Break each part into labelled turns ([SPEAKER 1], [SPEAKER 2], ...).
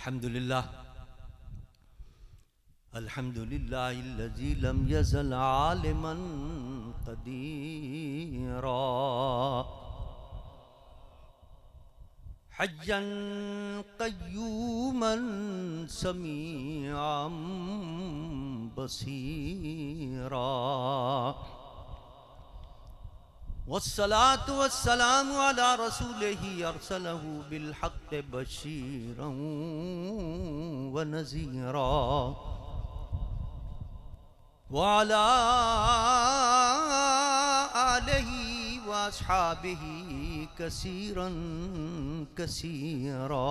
[SPEAKER 1] अल्हम्दुलिल्लाह अल्हम्दुलिल्लाहिल्लज़ी लम यज़ल आलिमन क़दीरा हय्यन क़य्यूमन समीअन बसीरा वस्सलातु वस्सलामु अला रसूलिही अरसलहू बिलहक़्क़ि बशीरन व नज़ीरा व अला आलिही व अस्हाबिही कसीरन कसीरा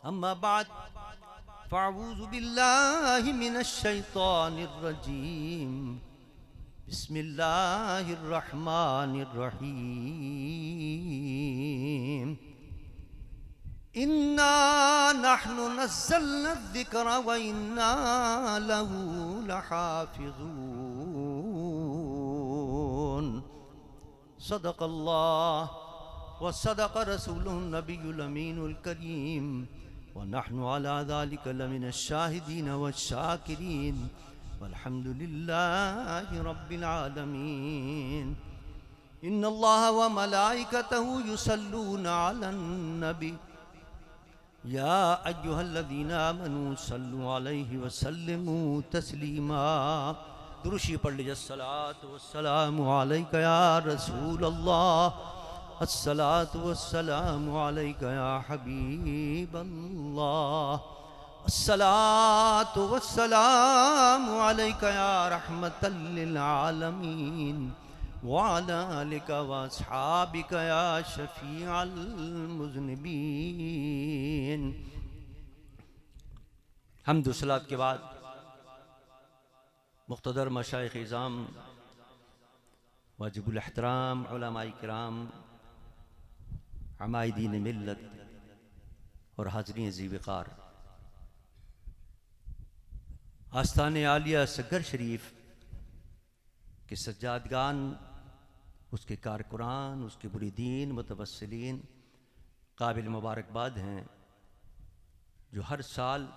[SPEAKER 1] अम्मा बाद फ़अऊज़ु बिल्लाहि मिनश शैतानिर रजीम बिस्मिल्लाहिर्रहमानिर्रहीम इन्ना नहनु नज़्ज़लना ज़िक्र व इन्ना लहू लहाफ़िज़ून सदक़ल्लाह व सदक़ रसूलुहुन नबियुल अमीनुल करीम व नहनु अला ज़ालिका लमिनश शाहिदीन वश्शाकिरीन वल्हम्दुलिल्लाहि रब्बिल आलमीन इन्नल्लाह व मलाइकतहु युसल्लूना अलन नबी या अय्युहल्लज़ीना आमनू सल्लु अलैहि व सल्लिमू तस्लीमा दुरूशी पढ़ लीजिए अस्सलातु वस्सलामु अलैका या रसूलल्लाह अस्सलातु वस्सलामु अलैका या हबीबल्लाह अस्सलातु वस्सलामु अलैका या रहमतल लिल आलमीन व अला आलिका व अस्हाबिका या शफीअल मुज़निबीन। हम्द व सलात के बाद मुक़्तदर मशाइख़ इज़ाम वाजिबुल एहतराम उलमाए किराम अमाइदीन मिल्लत और हाज़रीन ज़ी-वक़ार आस्ताने आलिया सगर शरीफ के सज्जादगान, उसके कारकुरान, उसके मुरीदीन, मुतवस्सिलीन काबिल मुबारकबाद हैं जो हर साल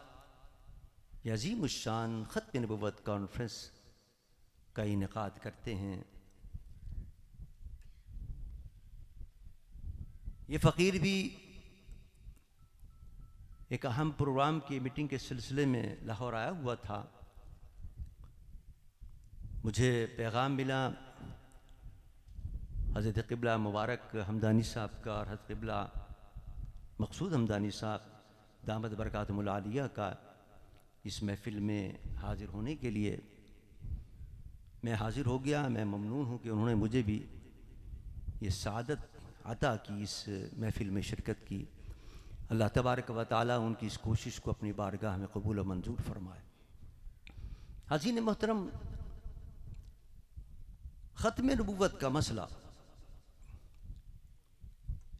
[SPEAKER 1] ये अज़ीमुश्शान ख़त्म नबुव्वत कॉन्फ्रेंस का इनेकाद करते हैं। ये फ़कीर भी एक अहम प्रोग्राम की मीटिंग के सिलसिले में लाहौर आया हुआ था। मुझे पैगाम मिला हज़रत क़िबला मुबारक हमदानी साहब का और हज़रत क़िबला मक़सूद हमदानी साहब दामद बरकातुहुल आलिया का इस महफ़िल में हाज़िर होने के लिए। मैं हाज़िर हो गया। मैं ममनून हूँ कि उन्होंने मुझे भी ये सआदत अता की इस महफ़िल में शिरकत की। अल्लाह तबारक व तआला उनकी इस कोशिश को अपनी बारगाह में कबूल व मंजूर फरमाए। हाज़रीन मोहतरम, ख़त्म नबुव्वत का मसला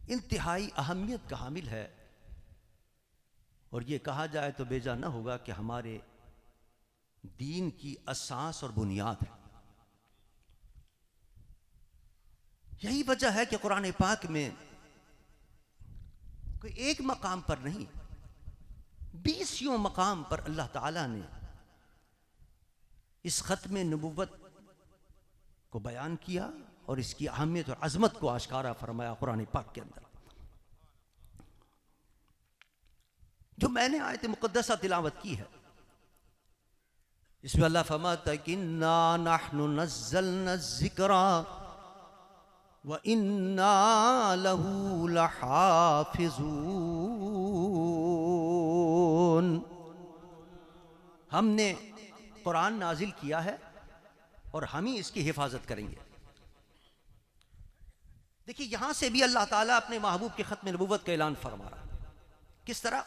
[SPEAKER 1] इंतहाई अहमियत का हामिल है और ये कहा जाए तो बेजा न होगा कि हमारे दीन की असास और बुनियाद है। यही वजह है कि कुरान पाक में कोई एक मकाम पर नहीं, 20 मकाम पर अल्लाह ताला ने इस ख़त्म नबुव्वत को बयान किया और इसकी अहमियत और अज़मत को आश्कारा फरमाया कुरान पाक के अंदर। जो मैंने आयत मुक़द्दसा तिलावत की है इसमें अल्लाह फरमाता है कि इन्ना नहनु नज़्ज़लना ज़िक्रा व इन्ना लहू लहाफ़िज़ून। हमने कुरान नाजिल किया है और हम ही इसकी हिफाजत करेंगे। देखिए, यहां से भी अल्लाह ताला अपने महबूब के ख़त्म नबुव्वत का ऐलान फरमा रहा है। किस तरह?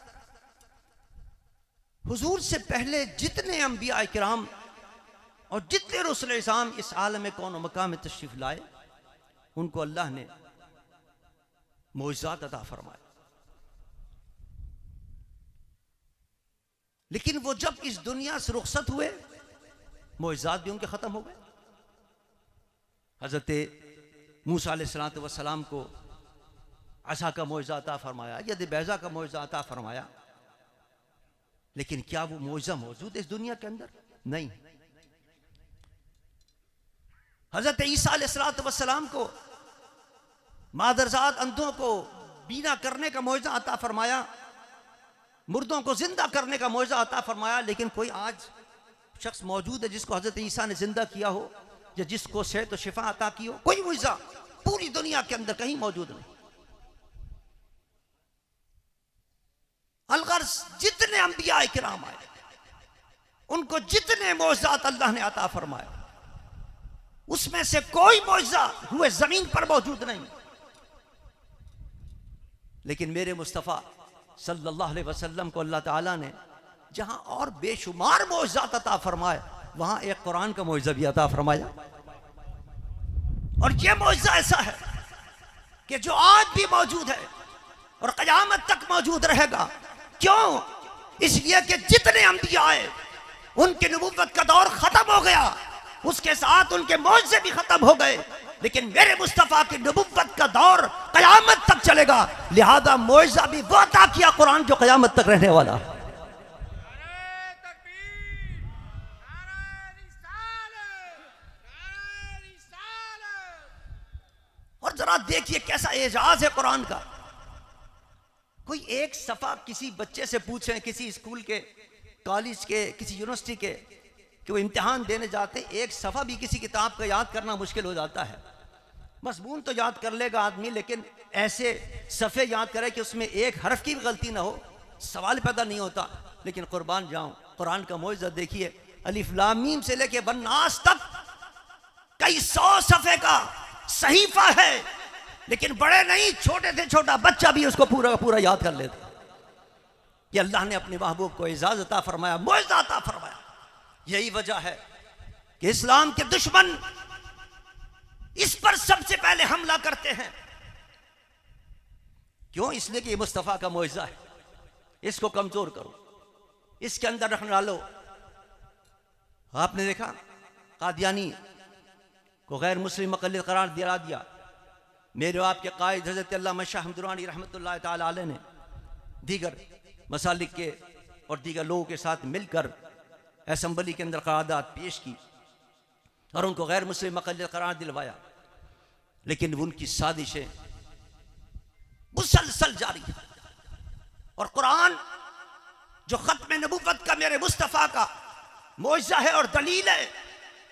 [SPEAKER 1] हुजूर से पहले जितने अंबिया किराम और जितने रसूल इज़ाम इस आलम कौन मकाम में तशरीफ लाए, उनको अल्लाह ने मोइज़ात अता फरमाए। लेकिन वो जब इस दुनिया से रुखसत हुए, मोइज़ात भी उनके ख़त्म हो गए। हज़रत मूसा अलैहिस्सलाम को असा का मोइज़ा अता फरमाया, यद बैज़ा का मोइज़ा अता फरमाया, लेकिन क्या वो मोइज़ा मौजूद है इस दुनिया के अंदर? नहीं। हज़रत ईसा अलैहिस्सलाम को मादरजात अंधों को बीना करने का मोइज़ा अता फरमाया, मुर्दों को जिंदा करने का मोइज़ा अता फरमाया, लेकिन कोई आज शख्स मौजूद है जिसको हज़रत ईसा ने जिंदा किया हो या जिसको सेहत और शिफा अता की हो? कोई मोइज़ा पूरी दुनिया के अंदर कहीं मौजूद नहीं। अलगर्ज जितने अंबिया किराम आए, उनको जितने मौज़ात अल्लाह ने अता फरमाया, उसमें से कोई मौज़ा हुए जमीन पर मौजूद नहीं। लेकिन मेरे मुस्तफ़ा सल्लल्लाहु अलैहि वसल्लम को अल्लाह ताला ने जहां और बेशुमार मौज़ात अता फरमाए, वहां एक कुरान का मौज़ा भी अता फरमाया। और यह मौज़ा ऐसा है कि जो आज भी मौजूद है और क़यामत तक मौजूद रहेगा। क्यों? इसलिए कि जितने अंबिया आए उनकी नबुव्वत का दौर खत्म हो गया, उसके साथ उनके मौज़े भी खत्म हो गए, लेकिन मेरे मुस्तफ़ा की नबुव्वत का दौर क़यामत तक चलेगा। लिहाजा मौज़ा भी वो अता किया कुरान जो क़यामत तक रहने वाला। और जरा देखिए कैसा एजाज है कुरान का। कोई एक सफा किसी बच्चे से पूछें, किसी स्कूल के, कॉलेज के, किसी यूनिवर्सिटी के, कि वो इम्तिहान देने जाते हैं, एक सफ़ा भी किसी किताब का याद करना मुश्किल हो जाता है। मज़मून तो याद कर लेगा आदमी, लेकिन ऐसे सफ़े याद करे कि उसमें एक हर्फ की भी गलती ना हो, सवाल पैदा नहीं होता। लेकिन कुर्बान जाऊं, कुरान का मौइज़ा देखिए, अलिफ लाम मीम से लेके वन्नास तक कई 100 सफ़े का सहीफा है, लेकिन बड़े नहीं, छोटे से छोटा बच्चा भी उसको पूरा का पूरा याद कर लेता। ये अल्लाह ने अपने महबूब को इजाज़त अता फरमाया, मौइज़ा अता फरमाया। यही वजह है कि इस्लाम के दुश्मन इस पर सबसे पहले हमला करते हैं। क्यों? इसलिए कि ये मुस्तफ़ा का मौइज़ा है, इसको कमजोर करो, इसके अंदर रखने डालो। आपने देखा कादियानी को गैर मुस्लिम मुक़ल्लिद करार दिया। मेरे आपके कायद हज़रत अल्लामा शाह हमदुरानी रहमतुल्लाह ताला अलैह ने दीगर मसालिक के और दीगर लोगों के साथ मिलकर असम्बली के अंदर करारदाद पेश की और उनको गैर मुस्लिम मुक़ल्लिद करार दिलवाया, लेकिन उनकी साजिशें मुसलसल जारी है। और कुरान जो ख़त्म नबुव्वत का मेरे मुस्तफ़ा का मौइज़ा है और दलील है,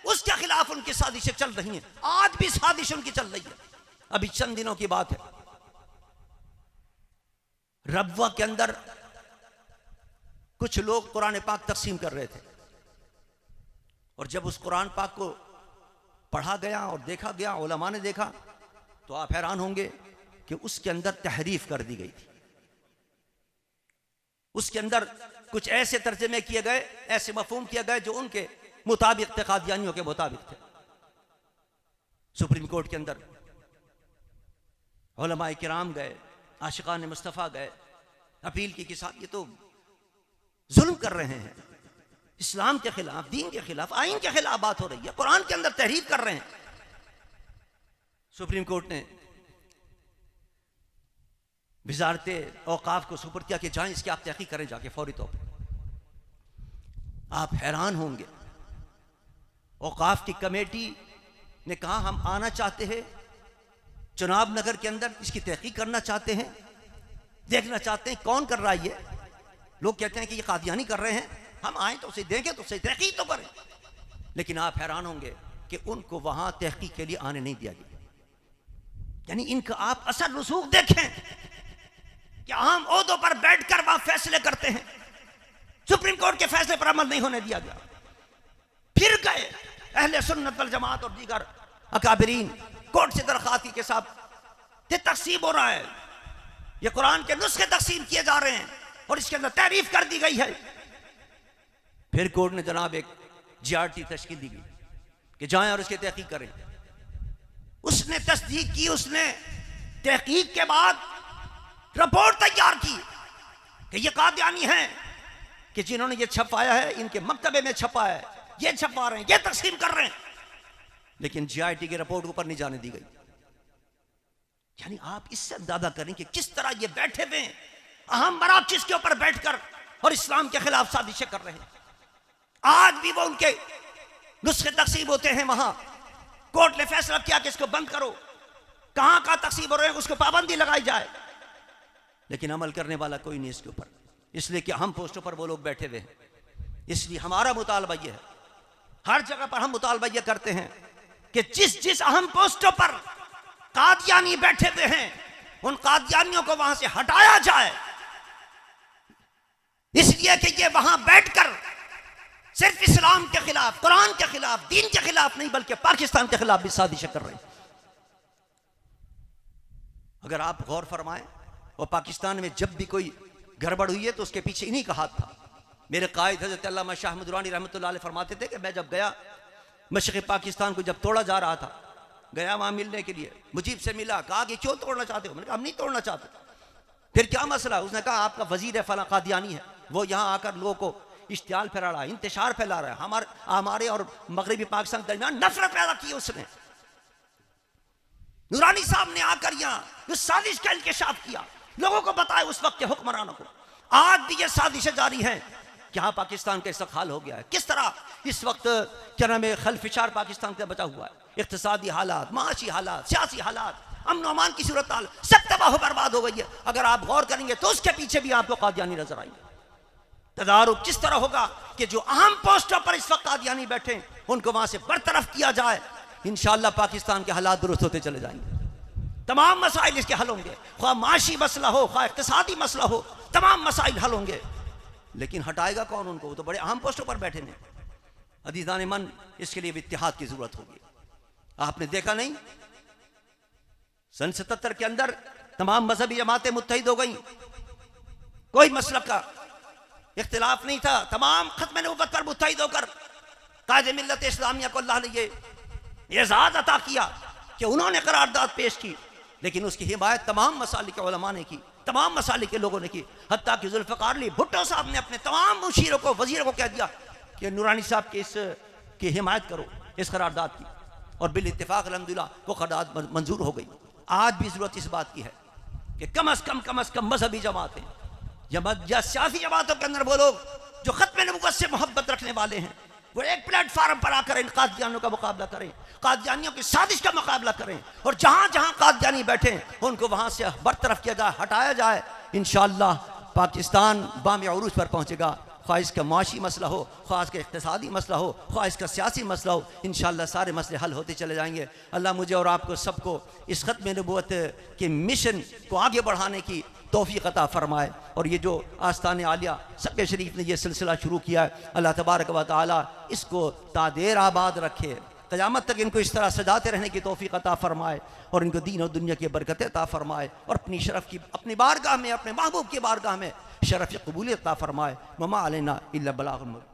[SPEAKER 1] उसके खिलाफ उनकी साजिशें चल रही हैं। आज भी साजिश उनकी चल रही है। अभी चंद दिनों की बात है, रबवा के अंदर कुछ लोग कुरान पाक तकसीम कर रहे थे, और जब उस कुरान पाक को पढ़ा गया और देखा गया, उलमा ने देखा, तो आप हैरान होंगे कि उसके अंदर तहरीफ कर दी गई थी। उसके अंदर कुछ ऐसे तर्जमे किए गए, ऐसे मफहूम किए गए जो उनके मुताबिक थे, कादियानियों के मुताबिक थे। सुप्रीम कोर्ट के अंदर उलमाए किराम गए, आशिकान मुस्तफ़ा गए, अपील की कि साहब ये तो जुल्म कर रहे हैं, इस्लाम के खिलाफ, दीन के खिलाफ, आइन के खिलाफ बात हो रही है, कुरान के अंदर तहरीफ कर रहे हैं। सुप्रीम कोर्ट ने वज़ारत औक़ाफ़ को सुपुर्द किया कि जाएं, इसकी आप तहक़ीक़ करें जाके फौरी तौर पर। आप हैरान होंगे, औक़ाफ़ की कमेटी ने कहा हम आना चाहते हैं चुनाव नगर के अंदर, इसकी तहक़ीक़ करना चाहते हैं, देखना चाहते हैं कौन कर रहा है ये। लोग कहते हैं कि ये कादियानी कर रहे हैं, हम आए तो उसे देखें, तो उसे तहक़ीक़ तो करें। लेकिन आप हैरान होंगे कि उनको वहां तहक़ीक़ के लिए आने नहीं दिया गया। यानी इनका आप असर रसूख देखें कि आम ओहदों पर बैठकर वहां फैसले करते हैं, सुप्रीम कोर्ट के फैसले पर अमल नहीं होने दिया गया। फिर गए अहले सुन्नत वल जमात और दीगर अकाबरीन कोर्ट से दरख्वास्त की के साथ तकसीम हो रहा है, ये कुरान के नुस्खे तकसीम किए जा रहे हैं और इसके अंदर तारीफ कर दी गई है। फिर कोर्ट ने जनाब एक GRT तश्कील दी गई कि जाएं और इसकी तहक़ीक़ करें। उसने तस्दीक की, उसने तहक़ीक़ के बाद रिपोर्ट तैयार की कि ये कादियानी हैं कि जिन्होंने ये छपाया है, इनके मकतबे में छपा है, ये छपा रहे हैं, ये तकसीम कर रहे हैं। लेकिन GRT की रिपोर्ट ऊपर नहीं जाने दी गई। यानी आप इससे अंदाजा करें कि किस तरह ये बैठे हुए हैं अहम मराकिज़ के ऊपर बैठकर और इस्लाम के खिलाफ साजिशें कर रहे हैं। आज भी वो उनके नुस्खे तकसीब होते हैं, वहां कोर्ट ने फैसला किया कि इसको बंद करो, कहां कहां तकसीब हो रहे हैं उसको पाबंदी लगाई जाए, लेकिन अमल करने वाला कोई नहीं इसके ऊपर, इसलिए कि अहम पोस्टों पर वो लोग बैठे हुए हैं। इसलिए हमारा मुतालबा यह है, हर जगह पर हम मुतालबा यह करते हैं कि जिस जिस अहम पोस्टों पर कादियानी बैठे हुए हैं उन कादियानियों को वहां से हटाया जाए, इसलिए कि ये वहां बैठकर सिर्फ इस्लाम के खिलाफ, कुरान के खिलाफ, दीन के खिलाफ नहीं बल्कि पाकिस्तान के खिलाफ भी साजिशें कर रहे हैं। अगर आप गौर फरमाएं, और पाकिस्तान में जब भी कोई गड़बड़ हुई है तो उसके पीछे इन्हीं का हाथ था। मेरे कायद हज़रत अल्लामा शाह अहमद दुरानी रहमतुल्लाह अलैह फरमाते थे कि मैं जब गया मशरिक़ पाकिस्तान को जब तोड़ा जा रहा था, गया वहां मिलने के लिए, मुजीब से मिला, कहा कि क्यों तोड़ना चाहते हो? मैंने कहा हम नहीं तोड़ना चाहते। फिर क्या मसला? उसने कहा आपका वजीर है फला कादियानी है, वो यहाँ आकर लोगों को इश्तियाल फैला रहा है, इंतशार फैला रहा है, हमारे और मगरबी पाकिस्तान के दरमियान नफरत पैदा की उसने। नूरानी साहब ने आकर यहाँ जो साजिश का इंकशाफ किया, लोगों को बताया उस वक्त के हुक्मरानों को। आज भी ये साजिशें जारी हैं कि हाँ पाकिस्तान का इस हाल हो गया है। किस तरह इस वक्त क्या नाम है खलफिशार पाकिस्तान का बचा हुआ है, इक्तिसादी हालात, माशी हालात, सियासी हालात, अमन अमान की सूरत हाल सब तबाह बर्बाद हो गई है। अगर आप गौर करेंगे तो उसके पीछे भी आपको कादियानी नजर आएंगे। तदारुक किस तरह होगा कि जो अहम पोस्टों पर इस वक्त कादियानी बैठे उनको वहां से बरतरफ किया जाए, इंशाअल्लाह पाकिस्तान के हालात दुरुस्त होते चले जाएंगे। तमाम मसाइल इसके हल होंगे, ख्वाह माशी मसला हो, ख्वाह इक्तिसादी मसला हो, तमाम मसाइल हल होंगे। लेकिन हटाएगा कौन उनको? वो तो बड़े अहम पोस्टों पर बैठे हैं। अदीज़ान मन, इसके लिए इत्तिहाद की जरूरत होगी। आपने देखा नहीं, सन 77 के अंदर तमाम मजहबी जमातें मुत्तहिद हो गई, कोई मसलक का इख्तिलाफ नहीं था, तमाम खत्म नबूवत पर मुत्तहिद होकर कायदे मिल्लत इस्लामिया को अल्लाह ने ये एजाज़ अता किया कि उन्होंने करारदाद पेश की, लेकिन उसकी हिमायत तमाम मसालिक के उलमा ने की, तमाम मसालिक के लोगों ने की। हत्ता कि जुल्फ़िकार अली भुट्टो साहब ने अपने तमाम मुशीरों को, वजीरों को कह दिया कि नूरानी साहब के इस की हिमायत करो, इस करारदाद की, और बिल इत्तिफाक अल्हम्दुलिल्लाह वो करारदाद मंजूर हो गई। आज भी जरूरत इस बात की है कि कम अज़ कम मजहबी जमातें या सियासी जमातों के अंदर वो लोग जो खत्म नबूवत से मोहब्बत रखने वाले हैं, वो एक प्लेटफार्म पर आकर इन कादियानियों का मुकाबला करें, कादियानियों की साजिश का मुकाबला करें, और जहां जहां कादियानी बैठे उनको वहां से बरतरफ किया जाए, हटाया जाए। इंशाअल्लाह पाकिस्तान बाम उरूज पर पहुंचेगा। ख्वाह इसका माशी मसला हो, ख्वाह इसका इक़्तिसादी मसला हो, ख्वाह इसका सियासी मसला हो, इंशाअल्लाह सारे मसले हल होते चले जाएंगे। अल्लाह मुझे और आपको सबको इस खत्म नबूवत के मिशन को आगे बढ़ाने की तौफीक अता फरमाए। और ये जो आस्तान आलिया सबके शरीफ ने ये सिलसिला शुरू किया है, अल्लाह तबारक व तआला इसको तादेर आबाद रखे, क़यामत तक इनको इस तरह सजाते रहने की तौफीक अता फरमाए, और इनको दीन और दुनिया की बरकतें अता फरमाए, और अपनी शरफ़ की, अपनी बारगाह में, अपने महबूब की बारगाह में शरफ़ कबूलियत अता फरमाए। वमा अलैना इल्ला बलागुल मुबीन।